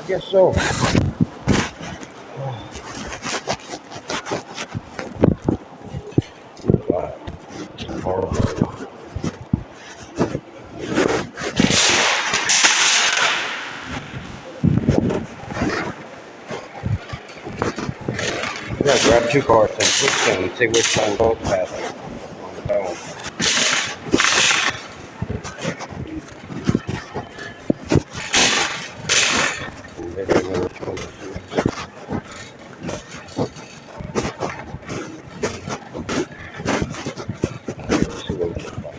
Guess so. Horrible. Yeah, grab two cards and switch them and see which one goes faster on the phone. And they don't know which one to choose. Let's see what it looks like.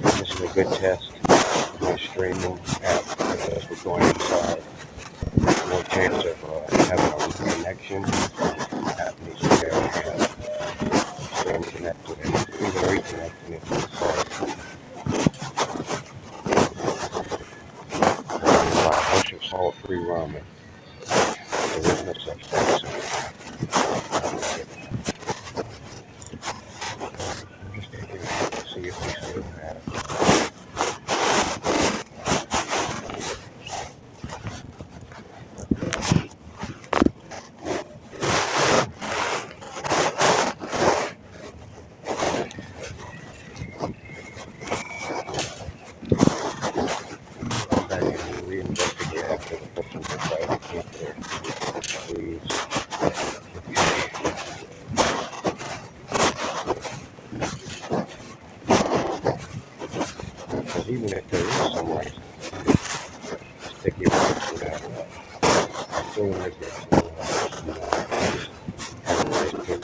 This is a good test of my streaming app because we're going inside. More chance of having a connection. App needs to be able to have stream connected and even reconnecting it to the site. I should call it free roaming. There is no such thing. I'm just going to see if we still have it. Reinvestigate after the person decided to keep their please. Because even if there is some like sticky marks or that, I still like it. Have a nice picture.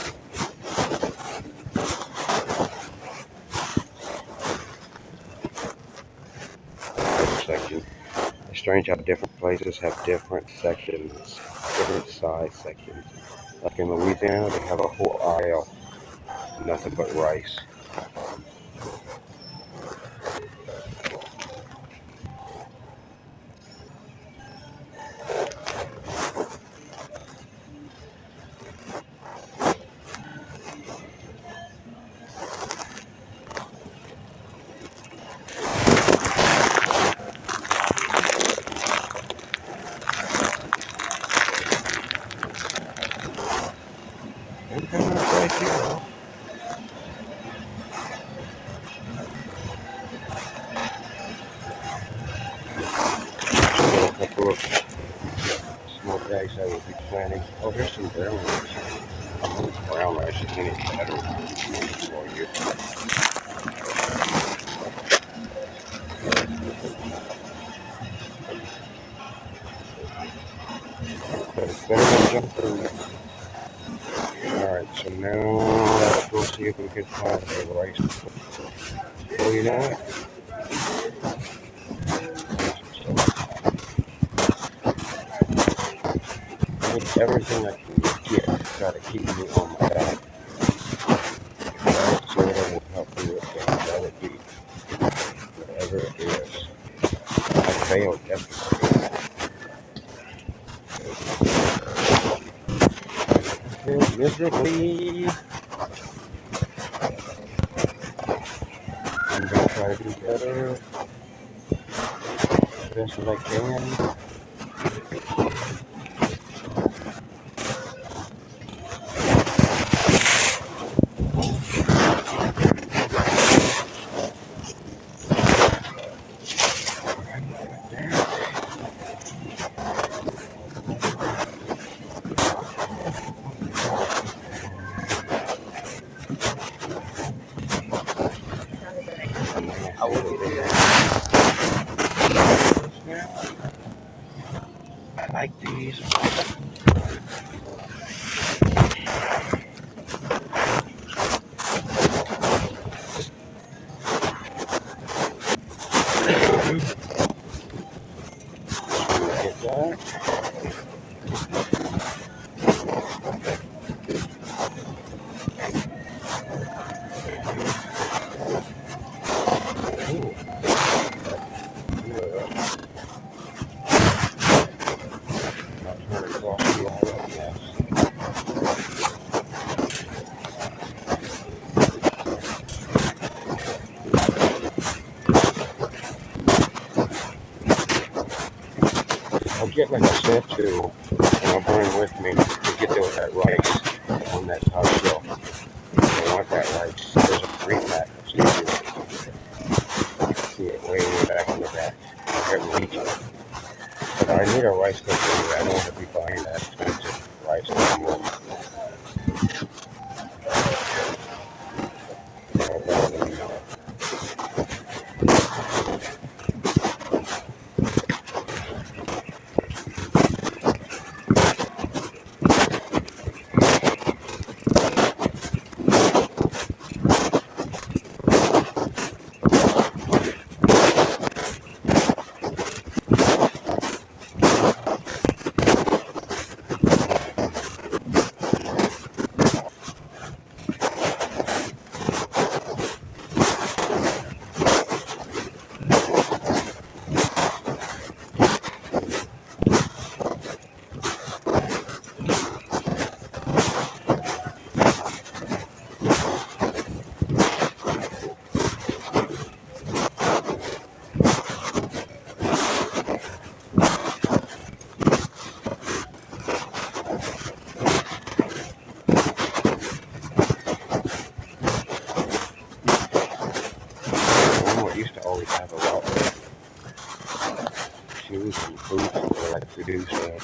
Section. It's strange how different places have different sections, different size sections. Like in Louisiana, they have a whole aisle, nothing but rice. What kind of rice here? A couple of smoked eggs I will be planning. Oh, here's some brown rice. Brown rice is any better for you. But it's better than junk food. Alright, so now let's go see if we can find the rice. Oh, you know what? It's everything I can get to try to keep me on my back. Right? So that will help me with anxiety. Whatever it is. I failed yesterday. I failed miserably. I'm going to try to do better. As best as I can. I would have been I like these. Get that. Ooh. Yeah. Not trying to cross the all up, yes. I'll get like a set too, and I'll bring with me to get there with that rice on that top shelf. I want that rice. There's a free pack of seafood. See it way back in the back. I haven't reached it. But I need a rice cooker anyway. I don't want to be buying that expensive rice anymore. Walmart used to always have a lot of shoes and boots for like to do stuff.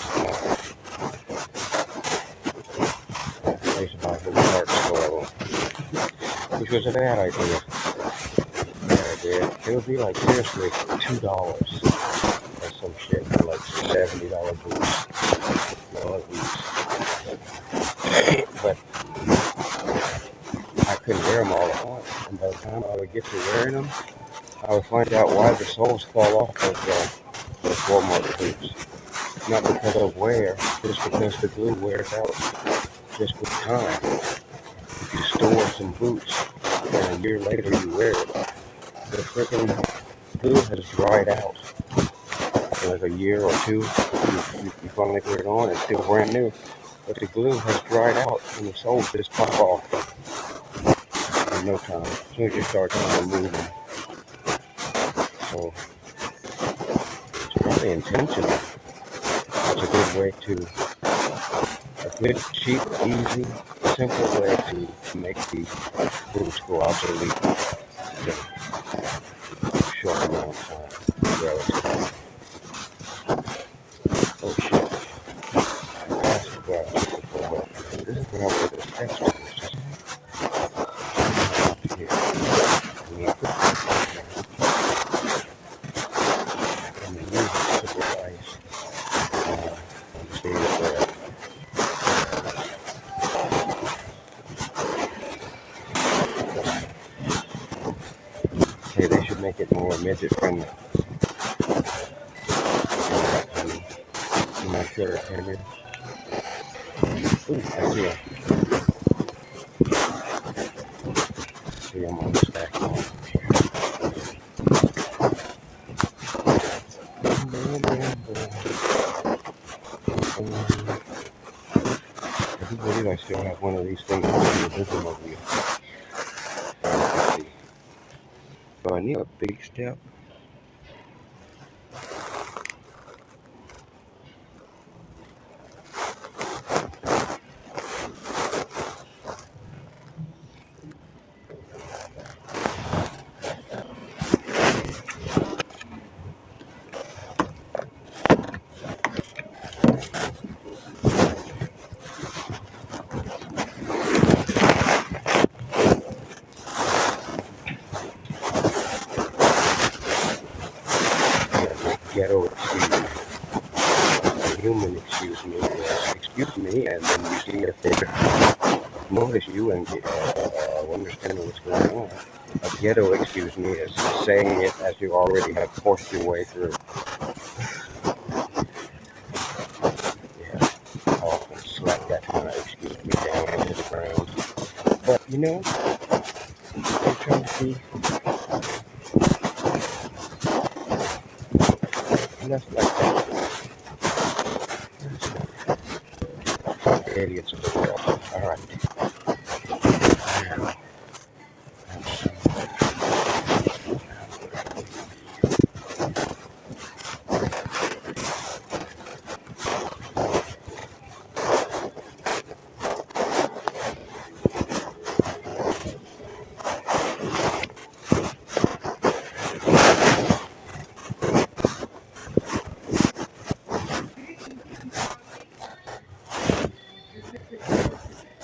Place about the parts store, which was a bad idea. Bad idea. It would be like seriously $2 or some shit for like $70 boots. But I couldn't wear them all at once, and by the time I would get to wearing them, I would find out why the soles fall off of those Walmart boots. Not because of wear, just because the glue wears out just with time. If you store some boots and a year later you wear it, the freaking glue has dried out. In like a year or two, you finally put it on, it's still brand new. But the glue has dried out and the soles just pop off in no time. As soon as you start trying to move them. So it's probably intentional. It's a good way to, a good, cheap, easy, simple way to make these boots go obsolete in a short amount of time. Relatively. Oh shit. That's what I was looking for. This is what I put this text on. Here. We need to put I'm going to use it to put ice. See it there. Hey, they should make it more midget friendly. My killer came in. Ooh, I see it. See him on the stack. I believe I still have one of these things in the vision of you. Let's see. So I need a big step. human excuse me is excuse me, and then you see if they notice you and understand what's going on. A ghetto excuse me is saying it as you already have forced your way through. Yeah, I often slap that kind of excuse me down into the ground. But you know, I'm trying to be less like that. Idiots of the world. All right.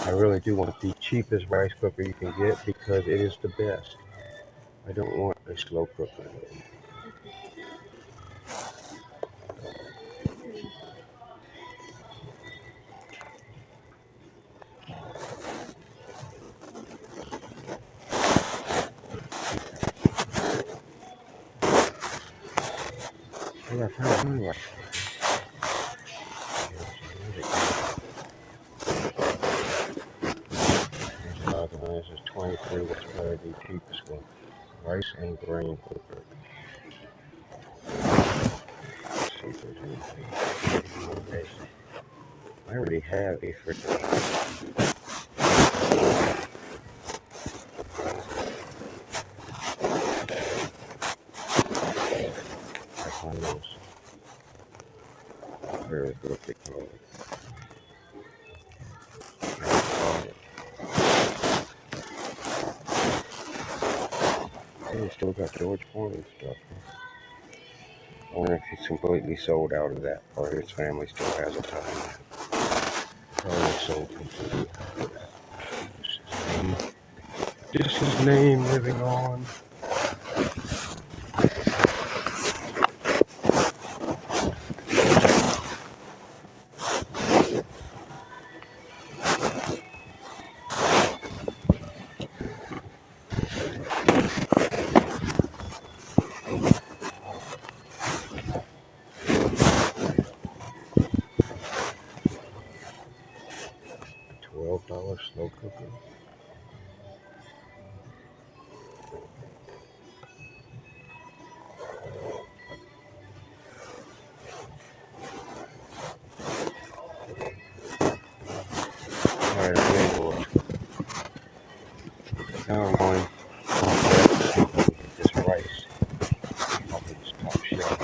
I really do want the cheapest rice cooker you can get because it is the best. I don't want a slow cooker. Yeah, I found one. This is 23, which is probably the cheapest one. Rice and grain cooker. Let's see if there's anything. I already have a freaking. I find those very good technology. They still got George Foreman stuff. I wonder if he's completely sold out of that, or his family still has a ton. Probably sold completely out of that. Just his name living on. $12 slow cooker. Alright, I'm going. Now I'm going to get this rice off of this top shelf.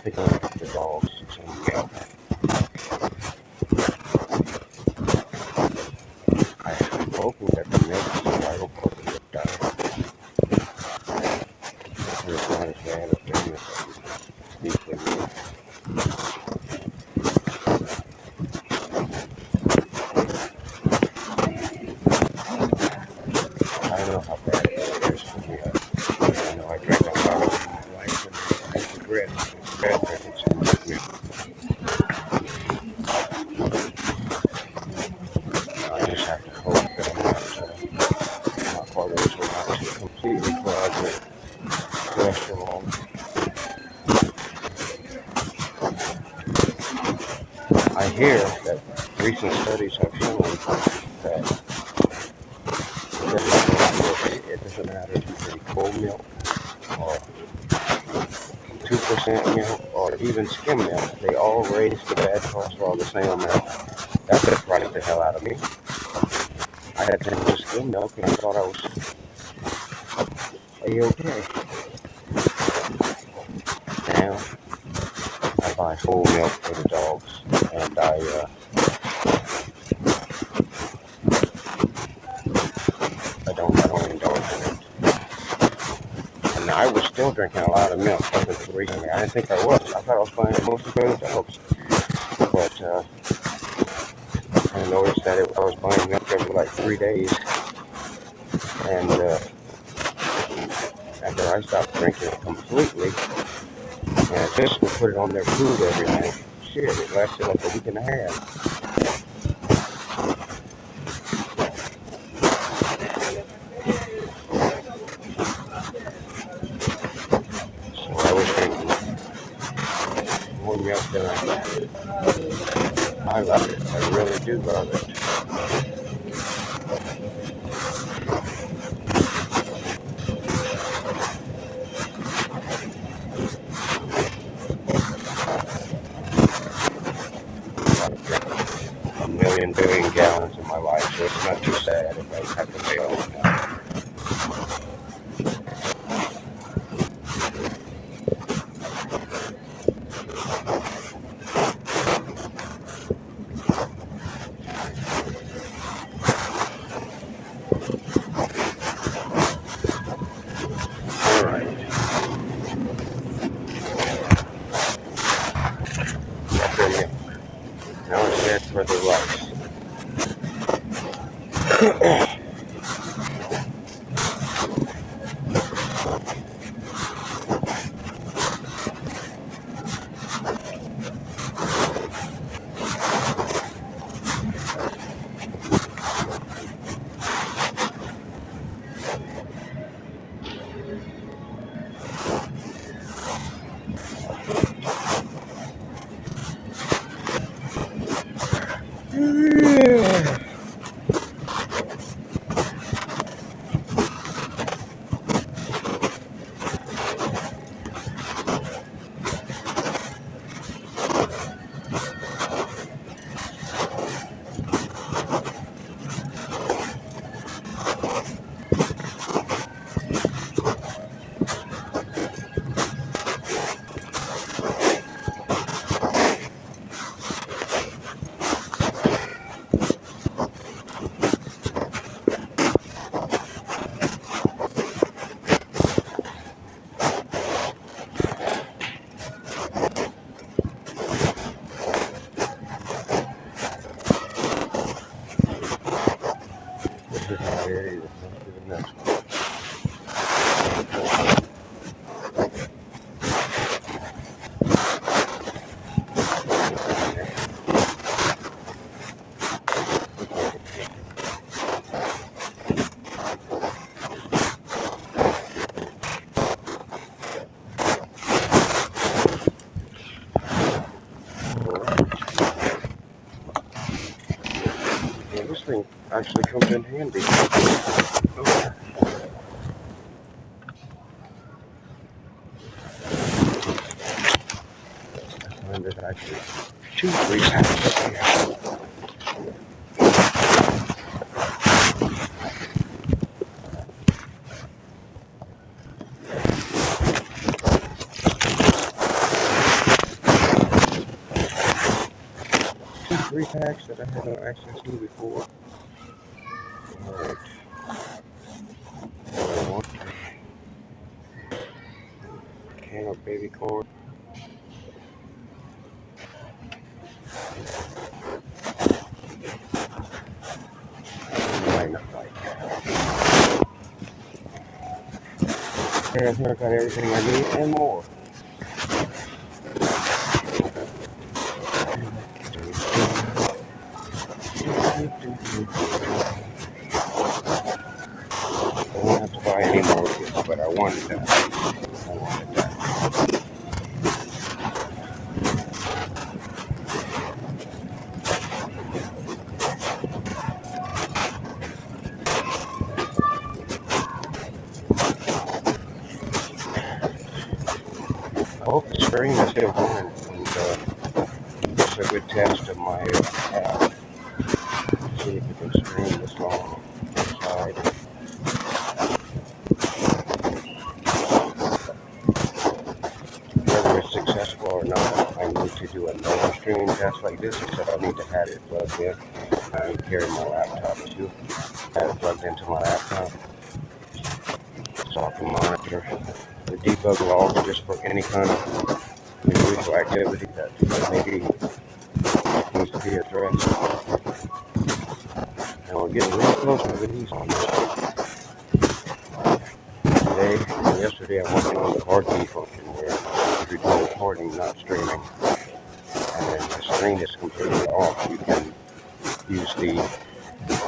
Pick up the dogs some milk. I am hoping that the milk is vital for the diet. It's not as bad as them as beef and milk. I don't know how bad it is for me. I know I drank a lot of it in my life and I regret drinking so much milk. I just have to hope that I'm not part of this will not completely clog with cholesterol. I hear that recent studies have shown that it doesn't matter if you drink cold milk or 2% milk or even skim milk. They all raise the bad cholesterol the same amount. That just frightened the hell out of me. I had to drink skim milk and I thought I was A-okay. Now I buy whole milk for the dogs and I don't indulge in it. And I would still drinking a lot of milk up until recently. I didn't think I was. I thought I was buying mostly for the dogs. But I noticed that I was buying milk every like 3 days. And after I stopped drinking it completely, and just would put it on their food every night. Shit, it lasted like a week and a half. So I was drinking more milk than I love it. I really do love it. A million billion gallons in my life, so it's not too sad if I have to pay all of that. Alright, that's it. Now it's set for the rice. This is how it is. Let's do the next one. Yeah, this thing actually comes in handy. Okay. I find there's actually 2 3 packs up here. 3 packs that I had no access to before. Alright. One can of baby corn. Might not like that. And I think I got everything I need and more. I won't have to buy any more of this, but I wanted that. I wanted that. I hope the screen is still going, and it's a good test of my app. See if it can stream this long inside. Whether it's successful or not, I need to do another stream test like this, except I need to have it plugged in. I carry my laptop too. I have it plugged into my laptop so I can monitor the debug log just for any kind of unusual activity that maybe needs to be addressed. And we're getting real close to release on this. Today and yesterday I'm working on the hard key function where if you're doing recording, not streaming, and then the screen is completely off, you can use the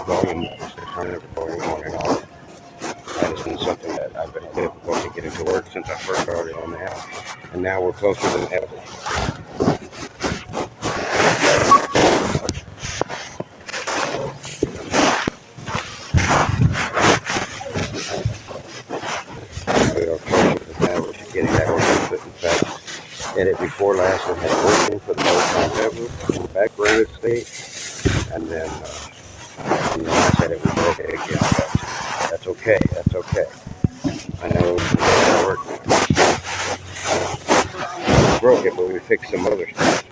volume to turn the recording on and off. That has been something that I've been difficult to get into work since I first started on the app, and now we're closer than ever. We are closer than ever to getting that working. But in fact, edit before last one had working for the first time ever in the background state, and then I said it was broken again. But that's okay. That's okay. I know it's working. We broke it, but we fixed some other stuff.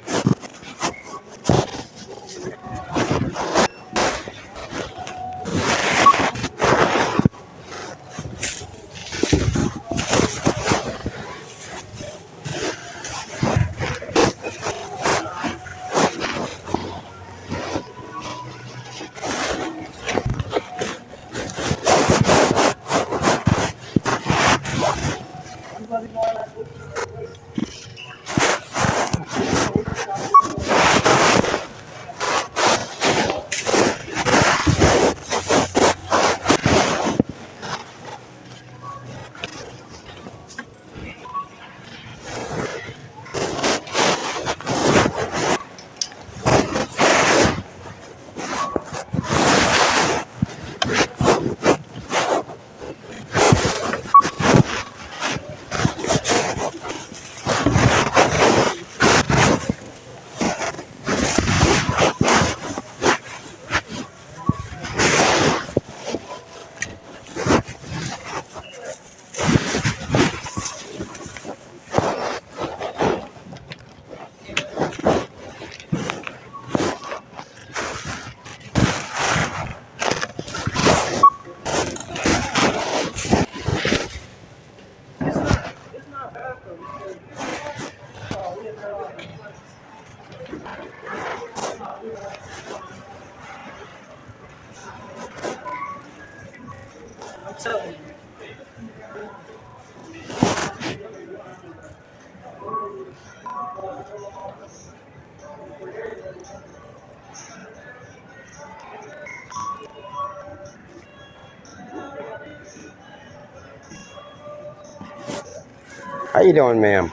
How you doing, ma'am?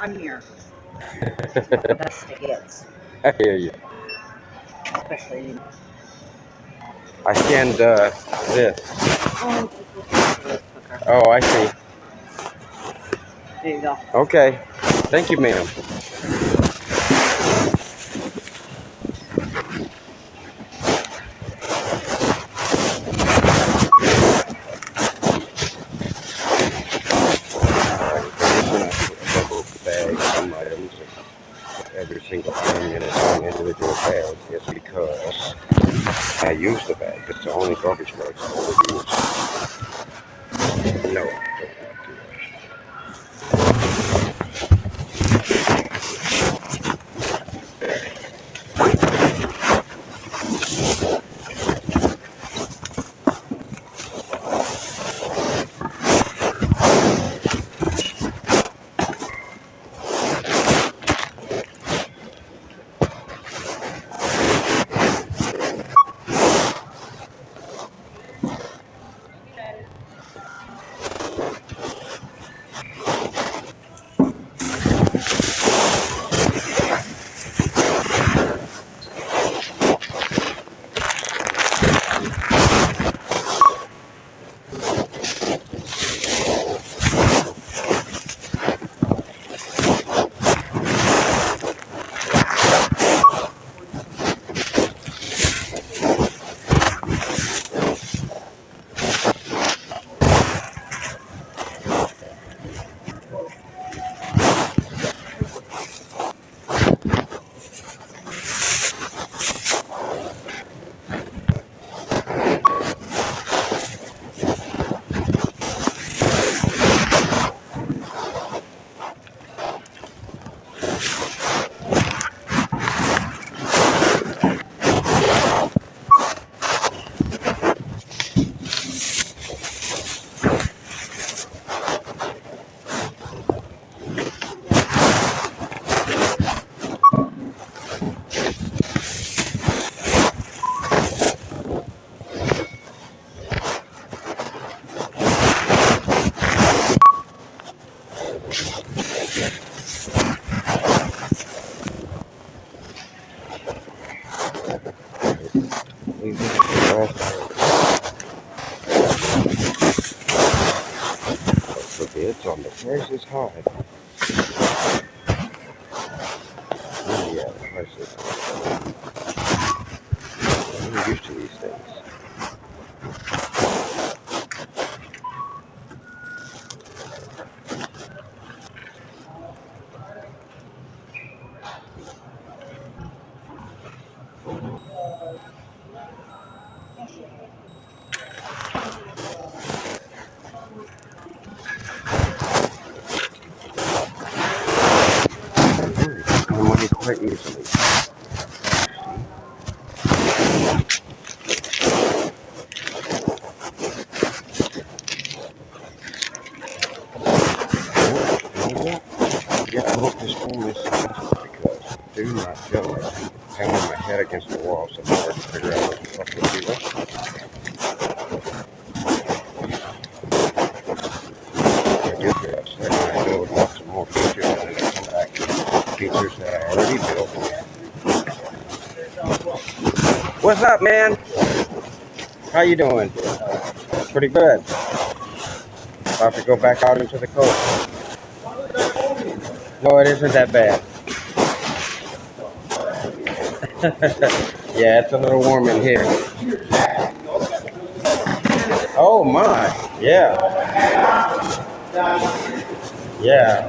I'm here. The best it gets. I hear you. Especially. I scanned this. Oh, I see. There you go. Okay. Thank you, ma'am. Every single thing in its own individual bag is because I use the bag. It's the only garbage bag I ever use. No, I don't have to. Leave it for bids on the Price is High. Oh yeah, the Price is High. I'm used to these things. My money quite easily. Yeah, I hope this phone is successful because I do not feel like pounding my head against the wall some more to figure out what the fuck to do. I do feel upset when I build lots of more features and then I come back to features that I already built. What's up, man? How you doing? Pretty good. About to go back out into the coast. No, it isn't that bad. Yeah, it's a little warm in here. Oh my, yeah. Yeah.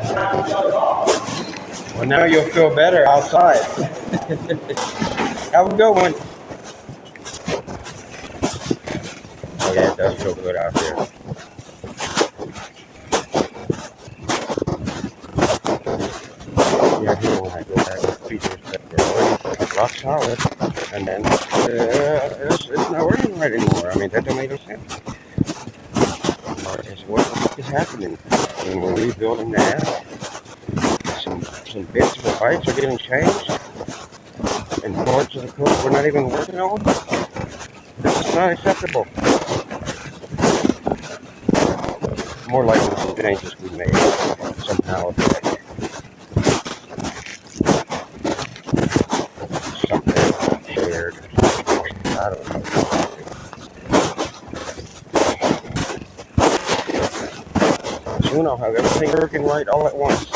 Well, now you'll feel better outside. Have a good one. Oh yeah, it does feel good out here. Yeah, here when I go back to features that were already rock solid, and then it's not working right anymore. I mean, that don't make no sense. It's what the fuck is happening when we're rebuilding the app? Some bits for bytes are getting changed, and parts of the code we're not even working on. This is not acceptable. More likely some changes we made somehow. Something shared. I don't know. Soon I'll have everything working right all at once.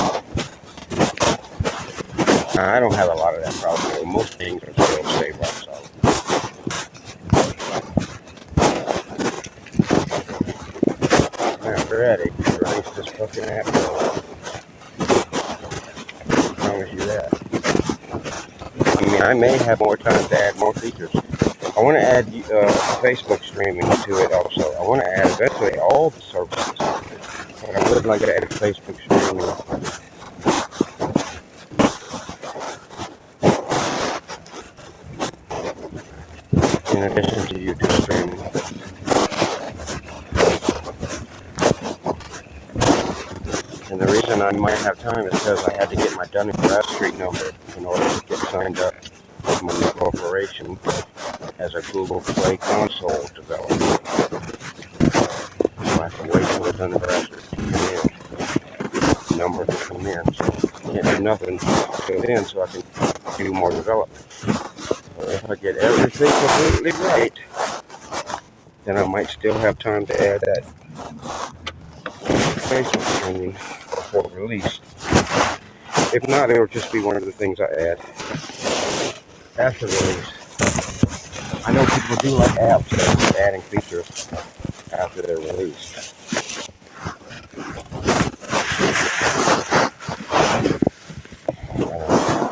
I don't have a lot of that problem. Most things are still stay rock solid. Now we're ready to release this fucking app. I promise you that. I mean, I may have more time to add more features. I want to add Facebook streaming to it also. I want to add eventually all the services. But I would like to add Facebook streaming. In addition to YouTube streaming. And the reason I might have time is because I had to get my Dun & Bradstreet number in order to get signed up with my new corporation as a Google Play console developer. So I have to wait for the Dun & Bradstreet to come in. Number to come in. So I can't do nothing till then so I can do more development. If I get everything completely right, then I might still have time to add that Facebook streaming before release. If not, it'll just be one of the things I add after release. I know people do like apps that are adding features after they're released.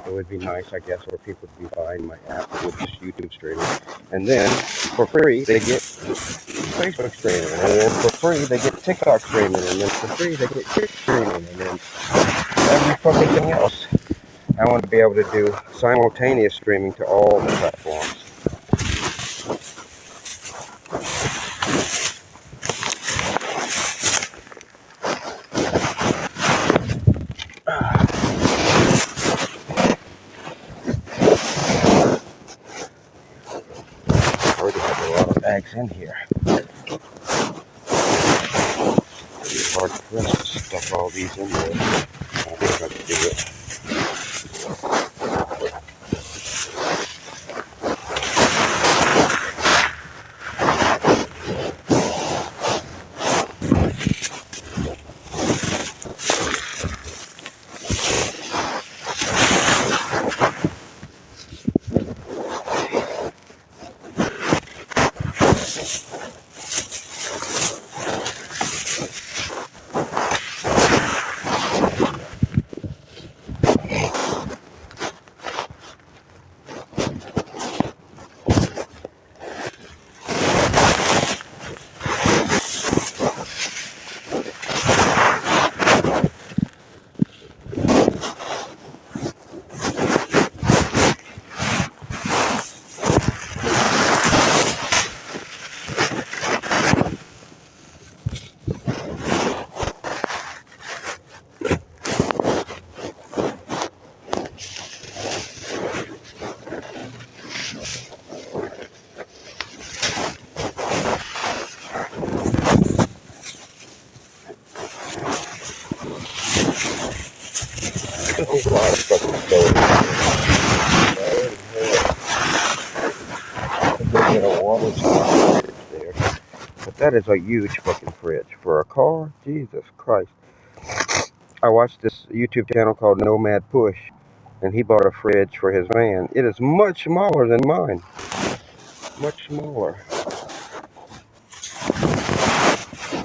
It would be nice, I guess, for people to be buying my app with just YouTube streaming. And then, for free, they get Facebook streaming. And then for free, they get TikTok streaming. And then for free, they get Twitch streaming. And then every fucking thing else. I want to be able to do simultaneous streaming to all the platforms. I already have a lot of bags in here. It's hard for us to stuff all these in there. I think I can do it. There's a lot of fucking stove. A water supply there. But that is a huge fucking fridge. For a car, Jesus Christ. I watched this YouTube channel called Nomad Push, and he bought a fridge for his van. It is much smaller than mine. Much smaller.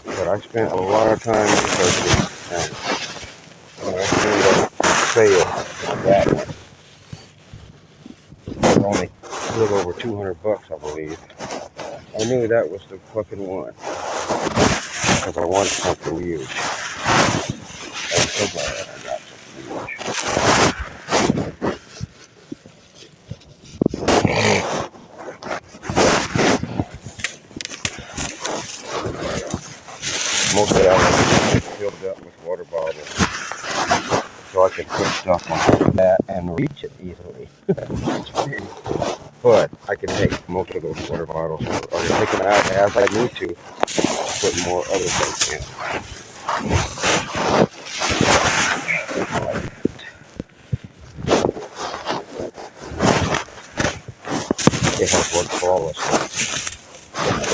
But I spent a lot of time researching, and I seen a sale on that one. It was only a little over $200, I believe. I knew that was the fucking one, because I wanted something huge. I'm so glad I got something huge. Most of that was filled up with water bottles, so I could put stuff on that and reach it easily. But I can take most of those water bottles or take them out as I need to, put more other things in. It has worked flawlessly.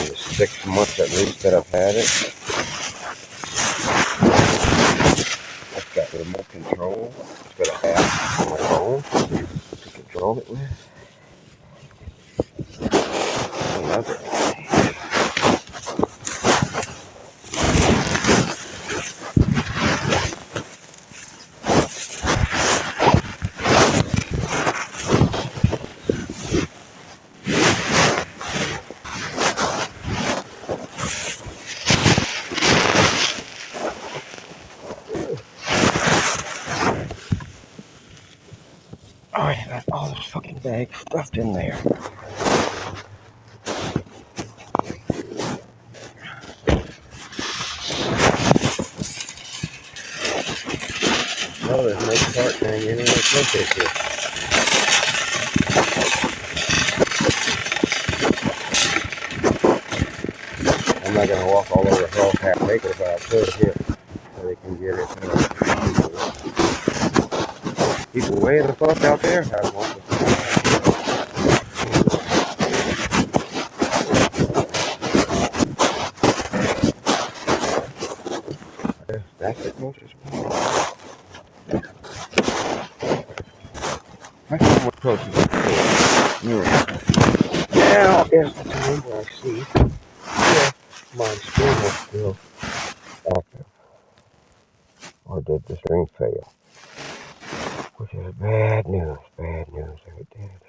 In the 6 months at least that I've had it, I've got remote control. It's got an app on my phone to control it with. Another. I had all those fucking bags stuffed in there. Oh, there's no cart hanging in the place here. I'm not gonna walk all over Hell's Half Acre, but I'll put it here so they can get it. People way the fuck out there have one. That's it, most of it. I see what close to the now is the time where I see my string was still active. Or did the string fail? Which is bad news if it did.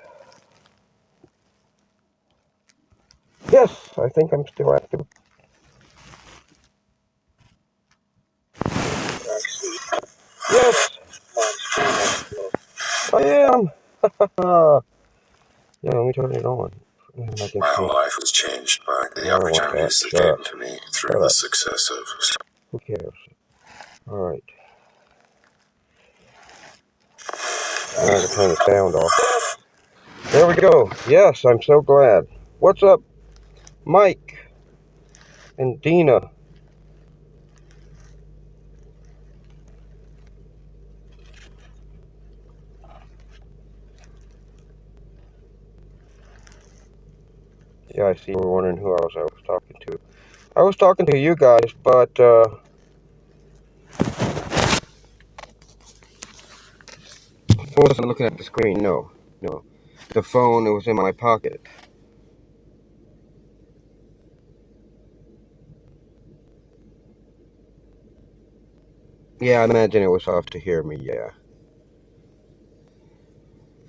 Yes, I think I'm still active. Yes. I am. Yeah, let me turn it on. And I can My see. whole life was changed by the I don't want opportunities that. that Shut came up. to me through Shut the up. success of. Who cares? Alright. Now I can turn the sound off. There we go. Yes, I'm so glad. What's up, Mike and Dina? Yeah, I see you were wondering who else I was talking to. I was talking to you guys, but, I wasn't looking at the screen. No, no. The phone, it was in my pocket. Yeah, I imagine it was off to hear me, yeah.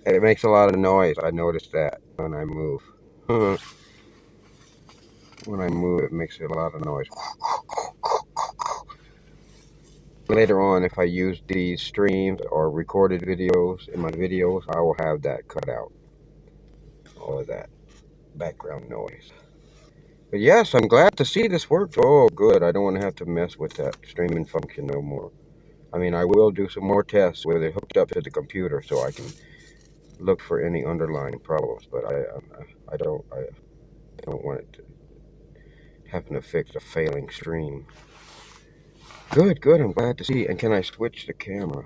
And it makes a lot of noise. I noticed that when I move. When I move, it makes a lot of noise. Later on, if I use these streams or recorded videos in my videos, I will have that cut out. All of that background noise. But yes, I'm glad to see this works. Oh, good. I don't want to have to mess with that streaming function no more. I mean, I will do some more tests with it hooked up to the computer so I can look for any underlying problems. But I don't want it to having to fix a failing stream. Good, good. I'm glad to see. And can I switch the camera?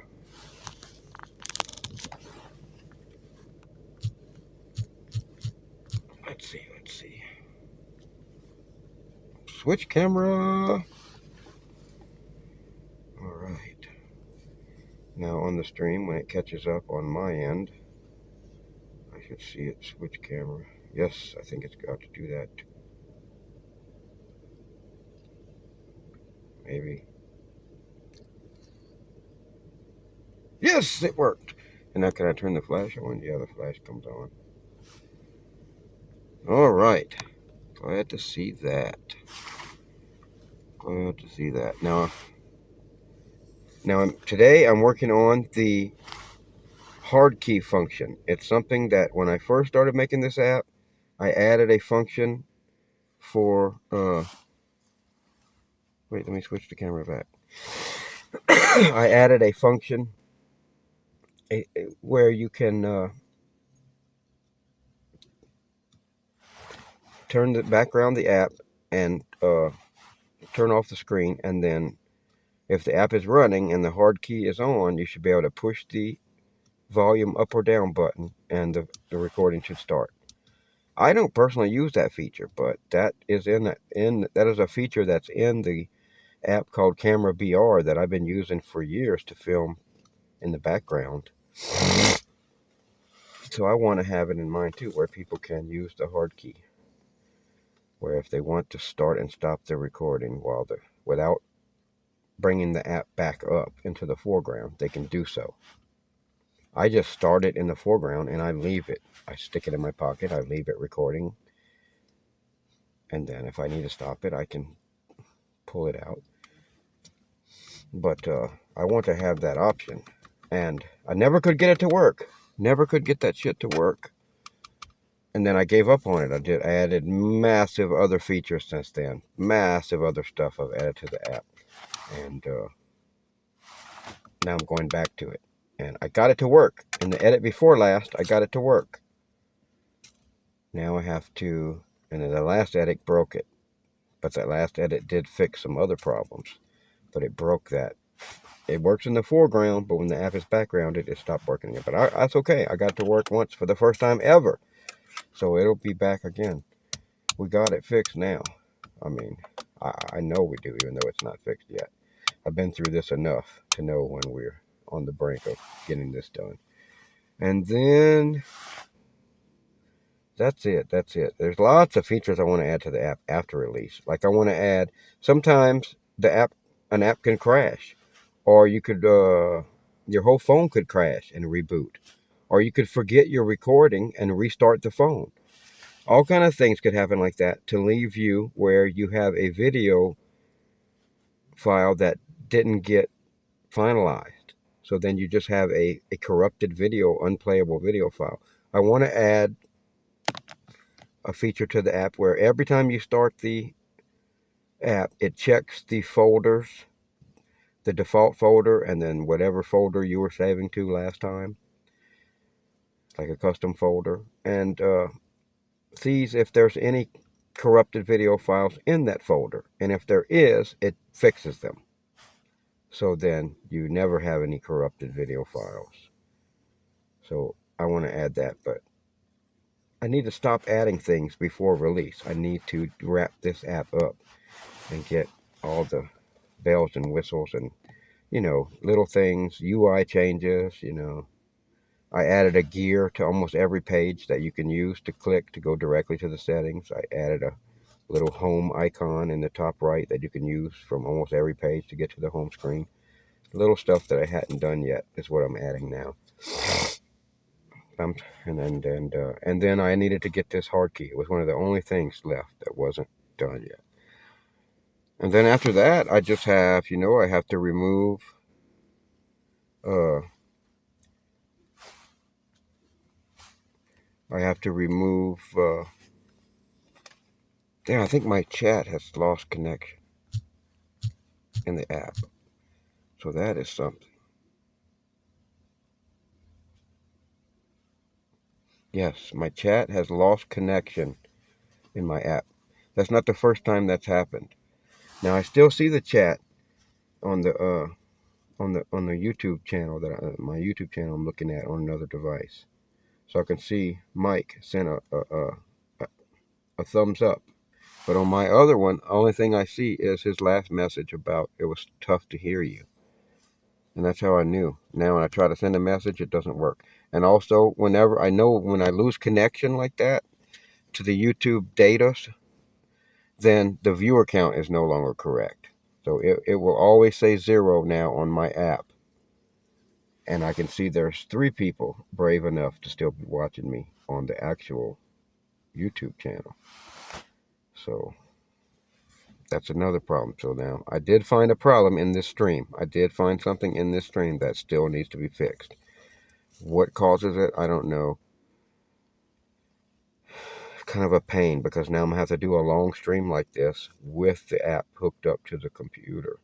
Let's see. Let's see. Switch camera. All right. Now on the stream, when it catches up on my end, I should see it switch camera. Yes, I think it's got to do that. Maybe. Yes, it worked. And now can I turn the flash on? Yeah, the flash comes on. All right. Glad to see that. Glad to see that. Now today I'm working on the hard key function. It's something that when I first started making this app, I added a function for, wait, let me switch the camera back. I added a function where you can turn the background the app and turn off the screen, and then if the app is running and the hard key is on, you should be able to push the volume up or down button and the recording should start. I don't personally use that feature, but that is that is a feature that's in the app called Camera BR that I've been using for years to film in the background. So I want to have it in mind too, where people can use the hard key, where if they want to start and stop the recording without bringing the app back up into the foreground, they can do so. I just start it in the foreground and I leave it. I stick it in my pocket, I leave it recording, and then if I need to stop it, I can pull it out. But I want to have that option, and I never could get it to work. Never could get that shit to work. And then I gave up on it. I added massive other features since then. Massive other stuff I've added to the app. And now I'm going back to it. And I got it to work. In the edit before last, I got it to work. Now I have to, and then the last edit broke it. But that last edit did fix some other problems. But it broke that. It works in the foreground, but when the app is backgrounded, it stopped working. But that's okay. I got it to work once for the first time ever. So it'll be back again. We got it fixed now. I mean, I know we do, even though it's not fixed yet. I've been through this enough to know when we're on the brink of getting this done. And then that's it. That's it. There's lots of features I want to add to the app after release. Like I want to add, sometimes an app can crash, or you could, your whole phone could crash and reboot, or you could forget your recording and restart the phone. All kind of things could happen like that to leave you where you have a video file that didn't get finalized. So then you just have a corrupted video, unplayable video file. I want to add a feature to the app where every time you start the app, it checks the folders, the default folder, and then whatever folder you were saving to last time, like a custom folder, and sees if there's any corrupted video files in that folder. And if there is, it fixes them. So then you never have any corrupted video files. So I want to add that, but I need to stop adding things before release. I need to wrap this app up and get all the bells and whistles and, you know, little things, UI changes, you know. I added a gear to almost every page that you can use to click to go directly to the settings. I added a little home icon in the top right that you can use from almost every page to get to the home screen. Little stuff that I hadn't done yet is what I'm adding now. And then I needed to get this hard key. It was one of the only things left that wasn't done yet. And then after that, I just have, you know, I have to remove yeah, I think my chat has lost connection in the app. So that is something. Yes, my chat has lost connection in my app. That's not the first time that's happened. Now I still see the chat on the YouTube channel my YouTube channel I'm looking at on another device. So I can see Mike sent a thumbs up. But on my other one, the only thing I see is his last message about it was tough to hear you. And that's how I knew. Now when I try to send a message, it doesn't work. And also, whenever I know when I lose connection like that to the YouTube data, then the viewer count is no longer correct. So it will always say 0 now on my app. And I can see there's 3 people brave enough to still be watching me on the actual YouTube channel. So that's another problem. So now I did find a problem in this stream. I did find something in this stream that still needs to be fixed. What causes it, I don't know. Kind of a pain because now I'm going to have to do a long stream like this with the app hooked up to the computer.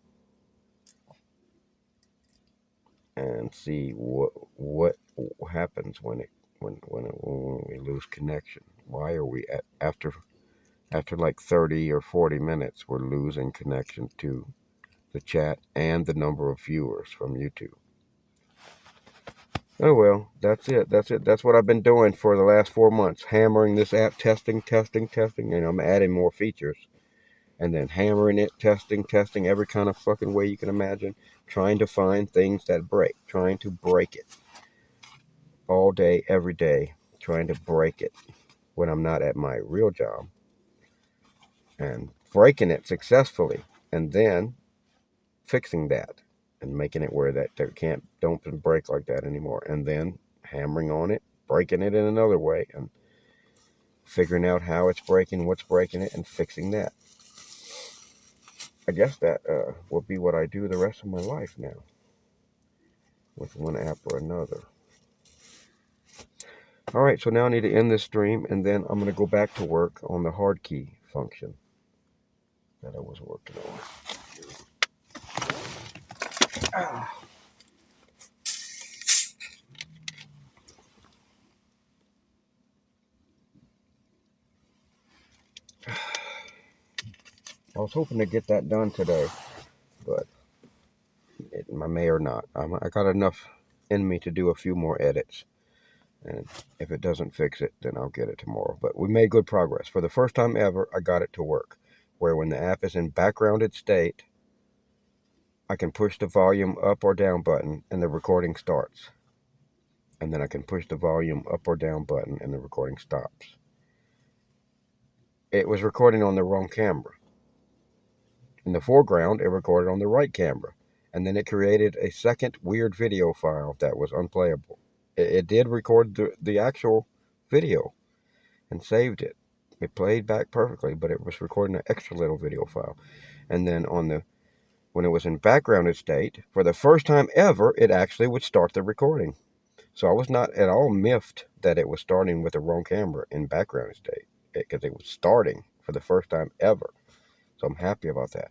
And see what happens when we lose connection. Why are we after like 30 or 40 minutes we're losing connection to the chat and the number of viewers from YouTube? Oh well, that's it. That's what I've been doing for the last 4 months, hammering this app, testing, and I'm adding more features. And then hammering it, testing, every kind of fucking way you can imagine, trying to find things that break, trying to break it. All day, every day, trying to break it when I'm not at my real job. And breaking it successfully, and then fixing that, and making it where that don't break like that anymore. And then hammering on it, breaking it in another way, and figuring out how it's breaking, what's breaking it, and fixing that. I guess that will be what I do the rest of my life now, with one app or another. All right, so now I need to end this stream, and then I'm going to go back to work on the hard key function that I was working on. I was hoping to get that done today, but I may or not. I got enough in me to do a few more edits. And if it doesn't fix it, then I'll get it tomorrow. But we made good progress. For the first time ever, I got it to work. Where when the app is in backgrounded state, I can push the volume up or down button and the recording starts. And then I can push the volume up or down button and the recording stops. It was recording on the wrong camera. In the foreground, it recorded on the right camera. And then it created a second weird video file that was unplayable. It did record the actual video and saved it. It played back perfectly, but it was recording an extra little video file. And then on the when it was in backgrounded state, for the first time ever, it actually would start the recording. So I was not at all miffed that it was starting with the wrong camera in background state, because it was starting for the first time ever. So I'm happy about that.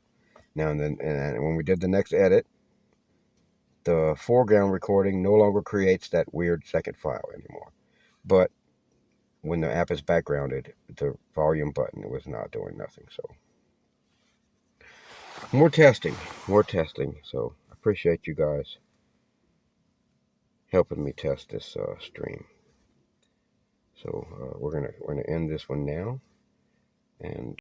Now and then, and when we did the next edit, the foreground recording no longer creates that weird second file anymore. But when the app is backgrounded, the volume button was not doing nothing. So more testing. So I appreciate you guys helping me test this stream. So we're gonna end this one now, and